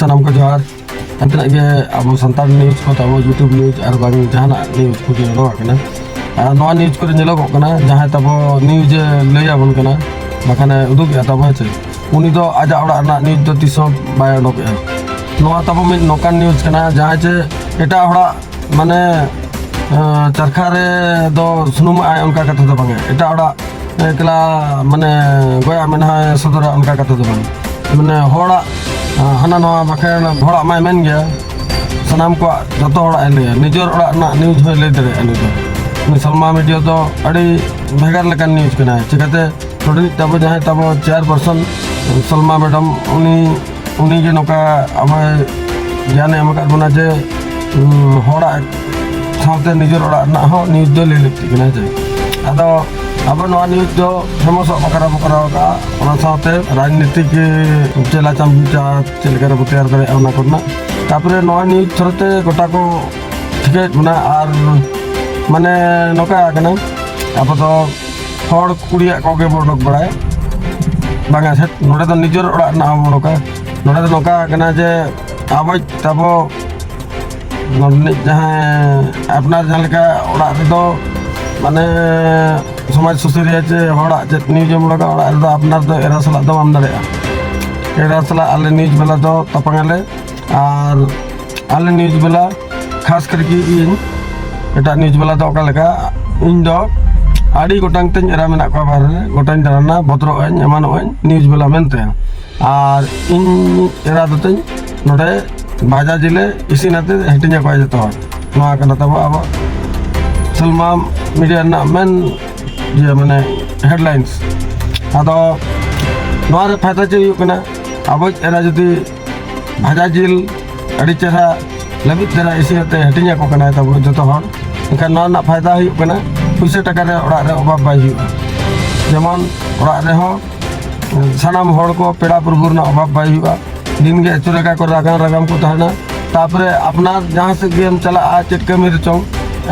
सानाम को जोहार अंतना के अब संतान न्यूज को तब यूट्यूब न्यूज और बांग जहाना न्यूज को जो कना नवा न्यूज को नेलोगो कना जहां तब न्यूज लैयाबन कना बाखाने उदुग तब हे उनी दो आजा ओड़ा ना न्यूज दो तिसो बाय ओडोके नवा तब मिन नोकान न्यूज कना जहां चे एटा ओड़ा माने चरखा रे दो सुनुम आय उनका कथा दो बांगे एटा ओड़ा एकला माने गोया मेन है सदरा उनका कथा दो बांगे माने होड़ा हाना नवा बाखेन होड़ा माय मेन गया सनाम को जतो होड़ा ले निजर ओड़ा ना न्यूज हो ले दरे अनि सलमा मीडिया तो अड़ी भेगार लेकान न्यूज कना चिकाते थोड़ी तब जहां तब चेयरपर्सन सलमा मैडम उनी के नोका अब जाने हमका बना जे होड़ा साथे निजर ओड़ा ना हो न्यूज दो ले लेती कना जे अदो अब नवा न्यूज दो फेमस बकरा का ओना साथे राजनीतिक चेला चमचा चेलकर बुतियार करे ओना कोना तापरे नवा न्यूज थरते गोटा को ठीक बना और माने नौका कना अब तो हर कुड़िया कोगे बोडक बड़ाय बांगा सेट नोडे तो निजर ओड़ा ना बोडका नोडे तो नौका कना जे आबो तबो जहां अपना जहां लेका ओड़ा तो माने समाज सुसरिया चे होड़ा जे न्यूज मोडका ओड़ा तो अपना तो एरा सला दो आम दरेया एरा सला आले न्यूज बेला तो तपंगाले और आले न्यूज बेला खास करके इन एटा न्यूज बेला तो ओका लेका इन दो आड़ी गोटांग तेन एरा मेना को बारे गोटांग दाना बतरो एमान न्यूज बेला मेनते और इन एरा दो तेन नोडे बाजा जिले इसिनाते हेटिंग को जतो नोआ कना तब अब सलमा मीडिया ना मेन जे माने हेडलाइंस आदो नोआ रे फायदा जे कना अब एरा जदी भाजा जिल अड़ी चेहरा लबित जरा इसिनाते हेटिंग को कना तब जतो हर एखान नोआ ना फायदा हुई कना पैसा टाका रे ओड़ा रे अभाव बाय हुआ जेमन ओड़ा रे हो सानाम हड़ को पेड़ा प्रभुर ना अभाव बाय हुआ दिन के चुरेका को रागाम को तहना तापरे अपना जहाँ से गेम चला चेट कमी चौं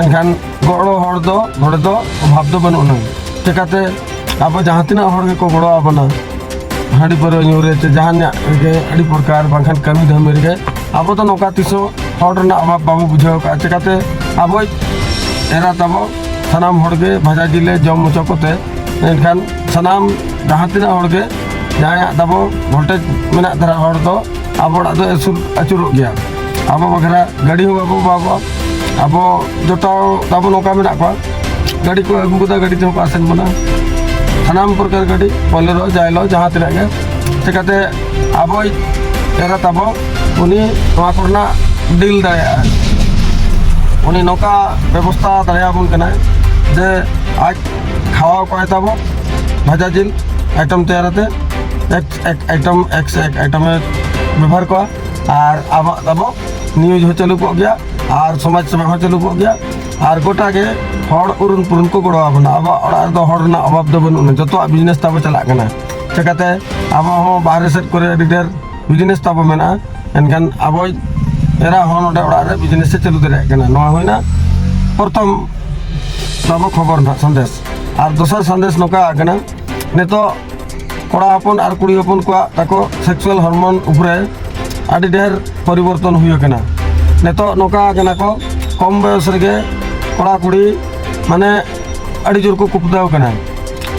एनखान गड़ो हड़ दो नोड़े दो अभाव दो बनना चिकाते अब जहाँ तना हड़ को गड़ो आबना हाड़ी पर यूरे जहाँ के अड़ी प्रकार बांखान कमी धमी रे अब तो नौका तीसो हड़ ना अभाव बाबू बुझाव का चिकाते अब एरा तब सानाम हड़के भाजा जिले जम मुचकोते एनखान सानाम जहाँ तना हड़के जहाँ तब वोल्टेज मेना धरा हड़ दो अब दो अचुर गया अब बखरा गाड़ी हो बाबू अब जो तब नौका मेना को गाड़ी को अगुदा गाड़ी तो आसेन बना सानाम प्रकार गाड़ी बोलेरो जाइलो जहाँ तना के चिकाते अब एरा तब उनी नवा करना डील दाया उनी नौका व्यवस्था दायाबन कना जे आज खावा को तब भाजा जिल आइटम तैयारते एक आइटम व्यवहार को और अब तब न्यूज हो चालू को गया और समाज सेवा हो चालू को गया और गोटा के हड़ उरुन पुरुन को गड़ो आबना अब ओड़ा दो हड़ ना अभाव दो बनु जतो बिजनेस तब चला कना चिकाते अब हो बाहर सेट करे ढेर बिजनेस तब मेना एनखान अब एरा हो नोडे ओड़ा रे बिजनेस से चालू दरे कना नवा होइना प्रथम तब खबर ना संदेश और दोसर संदेश नोका कना नेतो कड़ा हपन और कुड़ी हपन को ताको सेक्सुअल हार्मोन उपरे आदि ढेर परिवर्तन हुई कना नेतो नोका कना को कम बयस रे कड़ा कुड़ी माने आदि जोर को कुपदाव कना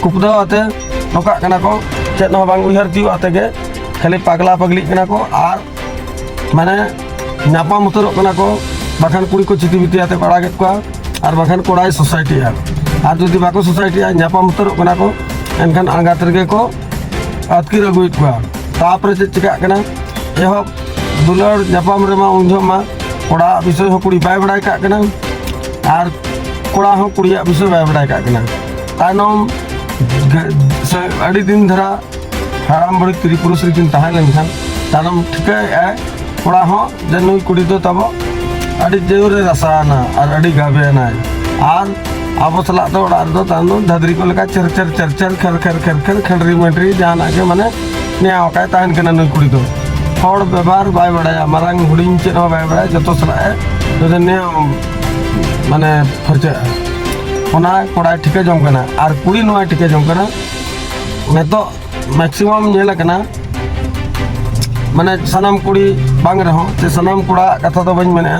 कुपदाव आते नोका कना को चेत न बांग उहर दियो आते के खाली पागला पगली कना को और माने नापा मुतर कना को बाखान कुड़ी को चिति बिति आते कड़ा गेत को और बाखान कोड़ाई सोसाइटी और जदि बाको सोसाइटी नापा मुतर कना को एनखान आंगात रे को आतकिर अगुत को तापरे से चिका कना एहो दुलर नापाम रे मा उंझमा कोड़ा विषय हो कुड़ी बाय बड़ाय का कना और कोड़ा हो कुड़िया विषय बाय बड़ाय का कना तानम अड़ी दिन धरा हाराम बड़ी त्री पुरुष रे किन ताहे लेनखान तानम ठिका है कोड़ा हो जनु कुड़ी तो तब अड़ी जेरे रसाना और अड़ी गाबेना और अब सला तो ओड़ा दो तानो धदरी को लेका चर चर चर चर खर खर खर खर खड़री मंडरी जाना के माने ने आका तान कना न कुड़ी दो हड़ व्यवहार बाय बड़ाया मारांग हुडिंग चेन हो बाय बड़ाया जतो सला तो ने माने फरचे ओना कोड़ा ठिके जम कना और कुड़ी नोआ ठिके जम कना ने तो मैक्सिमम नेला कना माने सनाम कुड़ी बांग रहो से सनाम कुड़ा कथा तो बन मेने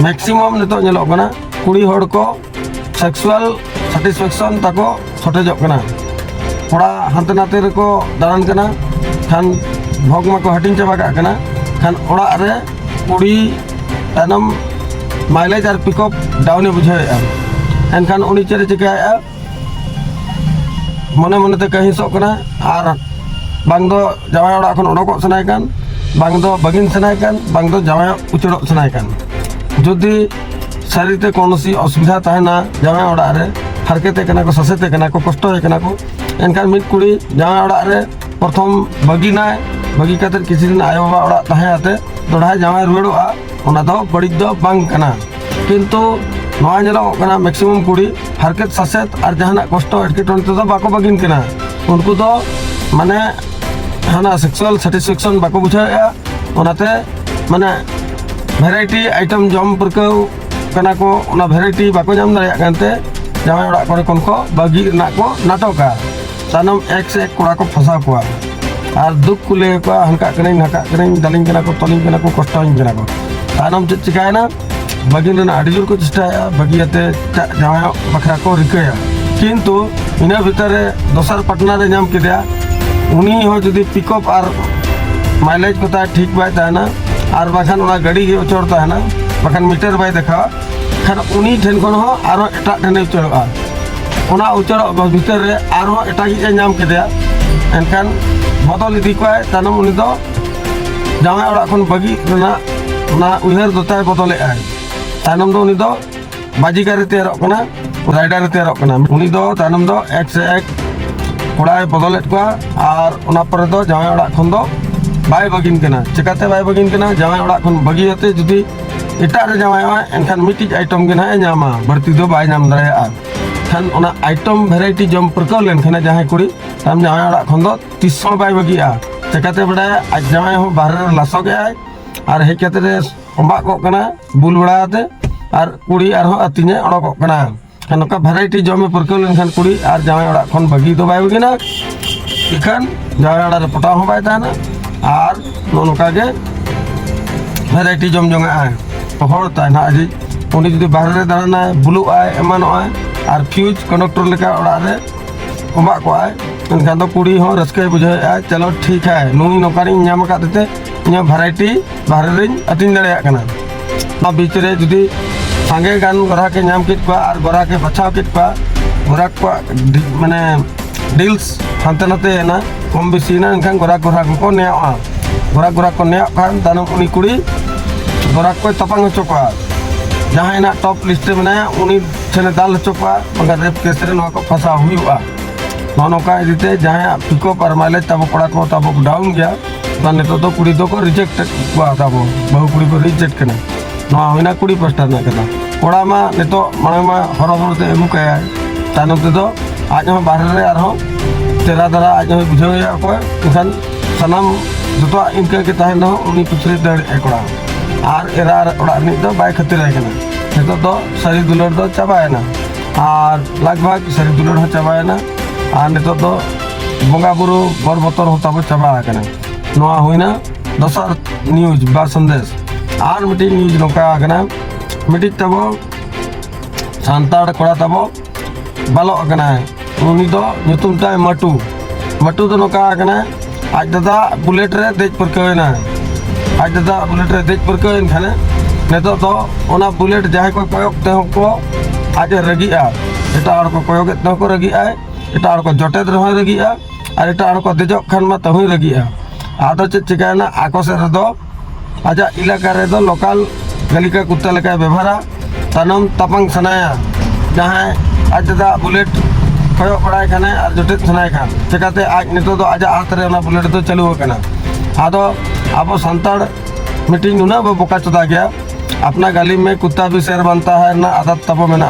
मैक्सिमम नितो नेलोग कना कुड़ी हड़ को सेक्सुअल सैटिस्फैक्शन ताको शॉर्टेजोग कना कोड़ा हानते नाते रे को दारान कना खान भोग मा को हटिंग चाबा काग कना खान ओड़ा रे कुड़ी तानम माइलेज और पिकअप डाउने बुझाएगा एनखान उनी चेरे चिकाया मने मने ते कहिसोग कना और बांग दो जावाय ओड़ा खन ओडोक सनाय कान बांग दो बगिन सनाय कान बांग दो जावाय उचड़ो सनाय कान जदि शरीरते कोनोसी असुविधा तहना जावाय ओड़ा रे हरकेते कना को ससेते कना को कष्ट हे कना को एनखान मिद कुड़ी जावाय ओड़ा रे प्रथम बगिनाय बगी काते किसी दिन आयो बाबा ओड़ा तहे आते दोढ़ाय जावाय रुवाड़ोआ ओना दो बड़िज दो बांग कना किंतु नवा नेलोग कना मैक्सिमम कुड़ी हरकेत ससेत और जहाना कष्ट एटकेटोन तो बाको बगिन कना उनको तो माने हाना सेक्सुअल सैटिस्फैक्शन बाको बुझाएगा ओनाते माने भेराइटी आइटम जम परकाव कना को ओना भेराइटी बाको जाम दाड़िया कानते जामाय ओड़ा करे कोन को बागी ना को नाटका तानम एक से एक कोड़ा को फंसा कोआ और दुख को ले को हनका करें हका करें दालिंग कना को तलिंग कना को कष्टइं कना को तानम चेक चिकायना बागिन रेना आडी जोर को चेष्टाया बागियाते जामाय बखरा को रिकाया किंतु इना भितरे दोसर पार्टनर नाम किया उनी हो जदि पिकअप और माइलेज को ठीक बाय तहना और बाखान ओना गाड़ी के उचड़ता है ना बाखान मीटर बाय देखा खान उनी ठेन खन हो आरो एटा ठेने उचड़ोआ ओना उचड़ो भितर रे आरो एटागी नाम किया एनखान बदल इदी कोय तानम उनी दो जामाय ओड़ा खन बागी रेना ओना उहर दोताय बदले आय तानम दो उनी दो बाजीगारे तैयार कना राइडर तैयार कना उनी दो तानम दो एक से एक कोड़ाय बदलेट को और ओना पर दो जामाय ओड़ा खन दो बाय बगिन कना चिकाते बाय बगिन कना जामाय ओड़ा खन बगियाते जुदी एटा रे जामाय एनखान मिटिज आइटम के ना नामा बढ़ती दो बाय नाम दाड़ेया खान ओना आइटम भेराइटी जम परकाव लेन खाना जहां कुड़ी ताम जामाय ओड़ा खन दो तिसो बाय बगिया चिकाते बड़ा आज जामाय हो बाहर लासो गया और हेकाते रे ओंबा को कना बुल बड़ाते और कुड़ी और अतिने ओडोक कना खान नका भेराइटी जमे परकाव लेन खान कुड़ी और जामाय ओड़ा खन बगी दो बाय बगिना इखान जामाय ओड़ा रे पटाव हो बाय ताना और नोनका के भेराइटी जम जंगा आय हर ताना जी उनी जदि बाहर रे दाड़ाना बुलु आय एमानो आय और फ्यूज कंडक्टर लेका ओड़ा रे ओंबा को आय एनखान दो कुड़ी हो रस्के बुझाय चलो ठीक है नुई नोकानी नाम का देते इन भेराइटी बाहर रे अतिन दाड़िया कना ना बीच रे जदि सांगे गान गोरा के नाम कित को और गोरा के बचाव कित को गोरा को माने डील्स हानते नाते ना कम बेसी ना एनखान गोरा गोरा को नेआ गोरा को नेआ खान तानम उनी कुड़ी गोरा को तपांग होचोका जहां ना टॉप लिस्ट में ना उनी ठेने दाल होचोका मगर रेप केस रे नो को फसा हुईवा नोका इदीते जहां पिकअप और माइलेज तब कोड़ा को तब डाउन गया माने तो कुड़ी दो को रिजेक्ट को तब बहु कुड़ी को रिजेक्ट कना नोआ होइना कुड़ी पोस्टर ना कदा कोड़ा मा नेतो माने मा हरबरते एमु काया तानम ते दो आज हो बाहर रे आरो तेरा दरा आज हो बुझाया को इखान सनाम जतो इनका के ताहे न उनी पिछले दड़ एकड़ा और एरा ओड़ा नि दो बाय खातिर है कना नेतो दो शरीर दुलर दो चाबायना और लगभग शरीर दुलर हो चाबायना और नेतो दो बंगा बुरु बर बतर होता बो चाबा कना नोआ होइना दोसर न्यूज बा संदेश और मिटी न्यूज नोका कना मिटी तबो सांताड़ कोड़ा तबो बालो कना उनी दो nyutum tay मटू तो नोका कना आज दादा बुलेट रे देज परकवेना आज दादा बुलेट रे देज परकवेन खाने नेतो तो ओना बुलेट जहां को कोयक ते को आज रगिया एटा और को कोयक ते को रगिया एटा और को जटे रह रगिया और एटा और को देजो खान मा तहुई रगिया आदो चे चिकाना आकोसे रे दो आजा इलाका रे दो लोकल गलिका कुत्ता लेका व्यवहारा तानम तपंग सनाया जहां आज दादा बुलेट कोयो पड़ाय खाने और जटे सनाय खान चिकाते आज नितो दो आजा हाथ रे ओना बुलेट तो चालू कना आदो अब संताड़ मीटिंग नुना बोका चुदा गया अपना गली में कुत्ता भी शेर बनता है ना आदत तब में ना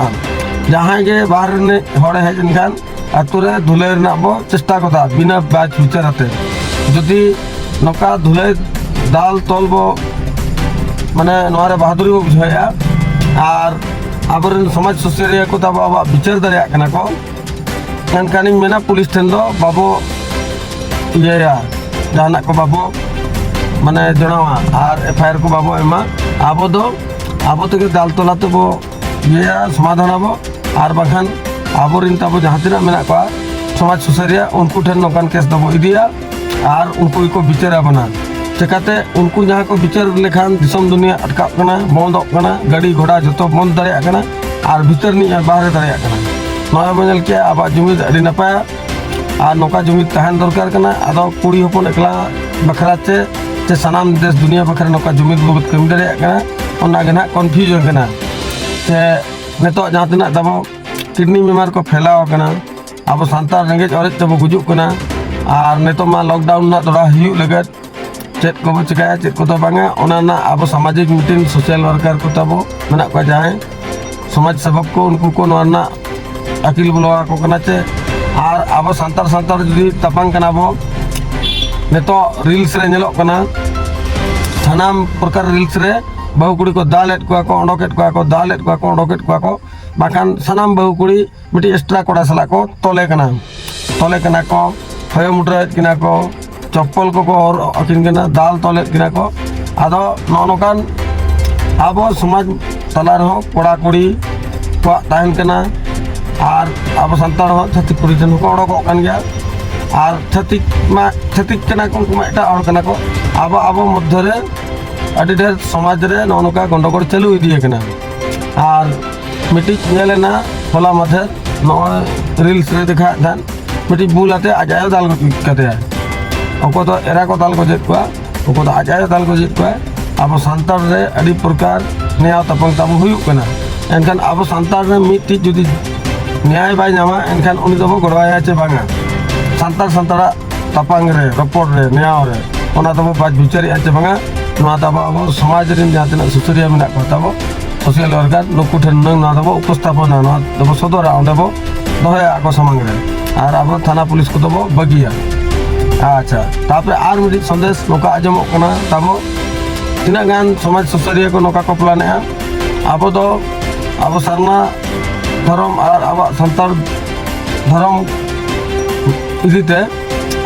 जहाँ के बाहर ने हड़े है जिनखान अतुरे धुले ना बो चेष्टा को बिना बाज विचारते जदि नौका धुले दाल तोल बो माने नोरे बहादुरी बो बुझाया और आबरन समाज सुसरिया को तब अब विचार दरिया कना को एनखानी मेना पुलिस ठेन दो बाबू ये जहाना को बाबू माने जनावा और एफआईआर को बाबो एमा आबो तेगे दाल तला तेबो ये समाधान आबो और बाखान आबोरिन ताबो जहाँ तिना मेना को समाज सुसारिया उनको ठेन नौकान केस दबो इदिया और उनको को बिचारा बना चिकाते उनको जहाँ को बिचार लेखान दिसम दुनिया अटकाव कना बंदोग कना गाड़ी घोड़ा जो बंद दाड़ेया कना और भीतर नहीं बाहर दाड़ेया कना नॉय बनेल के आबा जुमिद अड़ी नपाया और नौका जुमिद तहन दरकार कना आदो कुड़ी हपन एकला बखरा चे सानाम देश दुनिया बखरा नौका जुमिद बहुत कमी दाड़ेया कना ओना गना कन्फ्यूजन कना चे नेतो जहाँ तिना तबो किडनी बीमार को फैलाव कना अब सानतार रेंगेज औरत तब गुजुक कना और नेतो मा लॉकडाउन ना थोड़ा हिउ लगत चेत को चिकाया चेत को तो बांगा ओना ना अब सामाजिक मीटिंग सोशल वर्कर को तब मेना को जाए समाज सेवक को उनको को ना अकिल बुलावा को कना चे और अब सानतार जुदी तपांग कना बो नेतो रील्स रे नेलो कना सानाम प्रकार रील्स रे बहु कुड़ी को दालेट को ओडोकेट को दालेट को ओडोकेट को बाखान सानाम बहु कुड़ी मिट्टी एक्स्ट्रा कोड़ा सला को तोले कना को हयो मुट्रायत किना को चप्पल को और अकिन कना दाल तोले किना को आदो नौनोकान आबो समाज तला रहो कोड़ा कुड़ी को ताहन कना और आबो संतान हो छतिक कुड़ी जन को ओडोको कान गया और छतिक कना को एटा और कना को आबो मध्य रे अड़ी ढेर समाज रे नौनोका गंडगोल चालू इदी कना और मिट्टी नेलेना होला माथे नॉय रील्स रे देखा धान मिट्टी बुलाते आजाय दाल कते ओको तो एरा को दाल को जेत को ओको तो आजाय दाल को जेत को अब संतार रे अड़ी प्रकार न्याय तपंग तब हुयु कना एनखान अब संतार रे मिट्टी जुदी न्याय बाय नामा एनखान उनी दबो गड़वाया चे बांगा संतारा तपंग रे रपोर्ट रे न्याय रे ओना दबो बाज बिचारी आचे बांगा नोआ तबो अब समाज रे जातना सुसुरिया मेना को तबो सोशल वर्कर नुकु ठेन नंग ना दबो उपस्थापन ना दबो सदरा ओंडेबो दहे आको समंग रे और अब थाना पुलिस को दबो बगिया अच्छा तापर आर मिडी संदेश नोका आजमो कना तबो तिना गान समाज सुसरिया को नोका को प्लान है अब सरना धर्म और अब संतार धर्म इदीते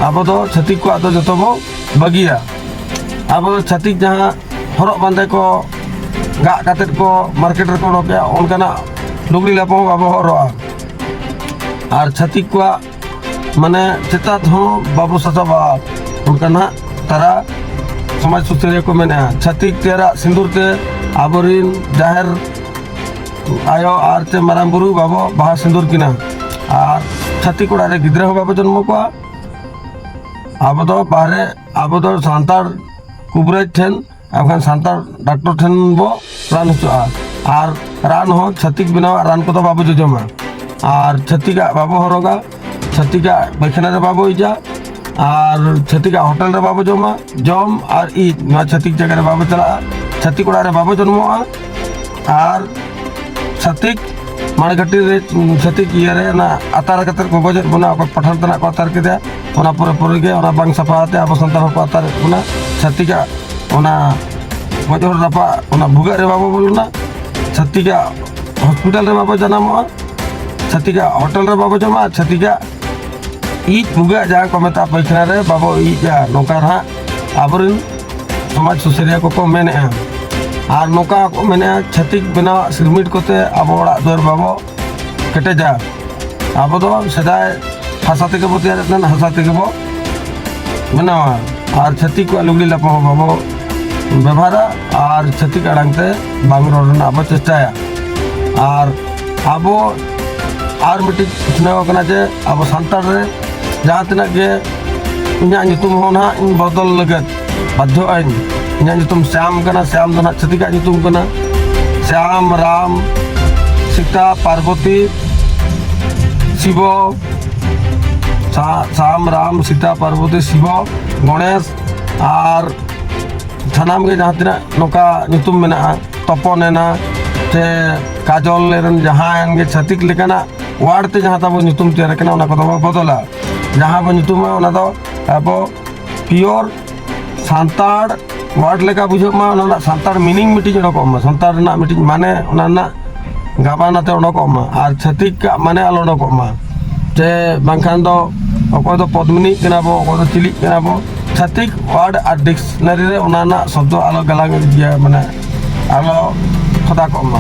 अब तो छतिक को आदो जतबो बगिया अब छतिक जहाँ हरक बांधे को गा काते को मार्केट रे को रोके उनकाना लुगड़ी लापो बाबो हरोआ और छतिक को माने चेता हो बाबू ससबा उनकाना तारा समाज सुसरिया को मेना छतिक तेरा सिंदूर ते आबरिन जाहिर आयो आर ते माराम बुरु बाबो बाहा सिंदूर किना और छतिक कोड़ा रे गिद्रा हो बाबो जन्म को अब तो बाहरे अब तो सांतार कुबरेज ठेन अब सानतार डॉक्टर ठेन बो रान और रान हो छतिक बनावा रान को तो बाबू जो जमा और छतिका बाबू हरोगा छतिका पैखाना रे बाबू इजा और छतिका होटल रे बाबू जमा जम और ईद ना छतिक जगह रे बाबू चला छतिक कोड़ा रे बाबू जन्मोआ और छतिक माणगट्टी रे छतिक ये रे ना अतार कतर को बजट बना पठान तना को अतार के दे ओना पूरे के ओना बांग सफाते अब संतार को अतार ओना छतिका ओना बजर रपा ओना भुगा रे बाबू बोलना छतिका हॉस्पिटल रे बाबू जनामो छतिका होटल रे बाबू जमा छतिका ई भुगा जा को मेता पैखना रे बाबू ई जा नोका हा आबरिन समाज सुसरिया को मेने और नोका को मेने छतिक बिना सिरमिट कोते अब ओड़ा दर बाबू कटे जा अब तो सदाय हासाते के बोते न हासाते के बो बनावा और छतिक को लुगड़ी लापो बाबू व्यवहार और छतिक अड़ांगते बांगरोर ना अब चेष्टाया और अब और मिट्टी सुना जे अब सानतार रे जहाँ तिना के इना नितुम होना इन बदल लगत बाध्य आइन इना नितुम श्याम कना श्याम दना छतिका नितुम कना श्याम राम सीता पार्वती शिव श्याम राम सीता पार्वती शिव गणेश और सानाम के जहाँ तिना नौका नितुम मेना तपन एना से काजल रेन जहाँ के छतिक लेकाना वार्ड ते जहाँ तब नितुम तेरे कना ओना को बदला जहाँ बो नितुम ओना दो अब प्योर सानतार वार्ड लेका बुझो मा ओना सानतार मीनिंग मिटी जड़ो को सानतार ना मिटी माने ओना ना गाबाना ते ओना को और छतिक का माने आलो को जे बांखान दो अको दो पद्मिनी कना बो अको दो चिली कना बो छातिक वार्ड और डिक्शनारी रे उनाना शब्द आलो गलांग दिया माने आलो खदा को मा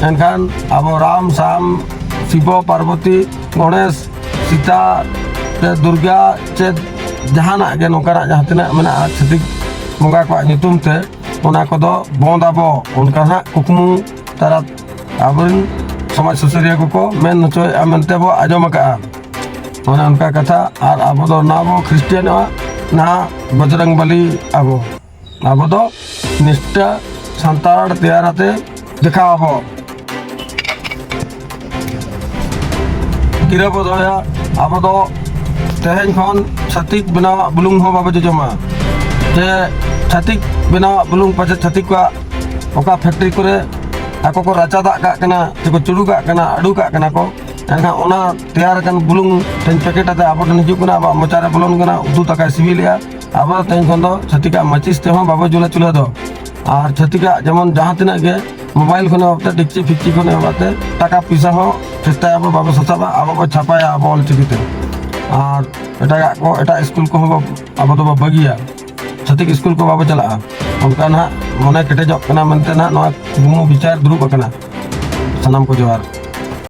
एनखान अब राम शाम शिव पार्वती गणेश सीता दुर्गा चे जहाना के नौकरा जहाँ तना मना छातिक बंगा को नितुम ते उना को दो बंद आबो उनका ना कुकमु तारा आबन समाज सुसरिया को मेन नचोय आमनते बो आजम का माने उनका कथा और अब दो ना बो क्रिश्चियन ना बजरंग बली अब दो निष्ठा संताड़ तैयारते दिखा आबो किरा बो दोया अब दो तेहन खन छातिक बिना बुलुंग हो बाबा जमा जे छातिक बिना बुलुंग पाचे छातिक का ओका फैक्ट्री करे ako ko racha dak kak kena ko cudu kak kena adu kak kena ko enkha ona tayar kan bulung ten packet ate abo kan hijuk kana aba mochare bolon kana udu taka civil ya abo ten kon do chatika machis te hon babo jula chula do ar chatika jemon jahan tina ge mobile khone apte dikchi fikchi khone abate taka pisa ho chesta abo babo sachaba abo ko chapaya abo ol chikite ar eta school ko abo to bagiya छातिक school को बाबा चला उनका ना मने कटे जब कना मनते ना गुमु विचार दुरुप कना सनम को जोहार।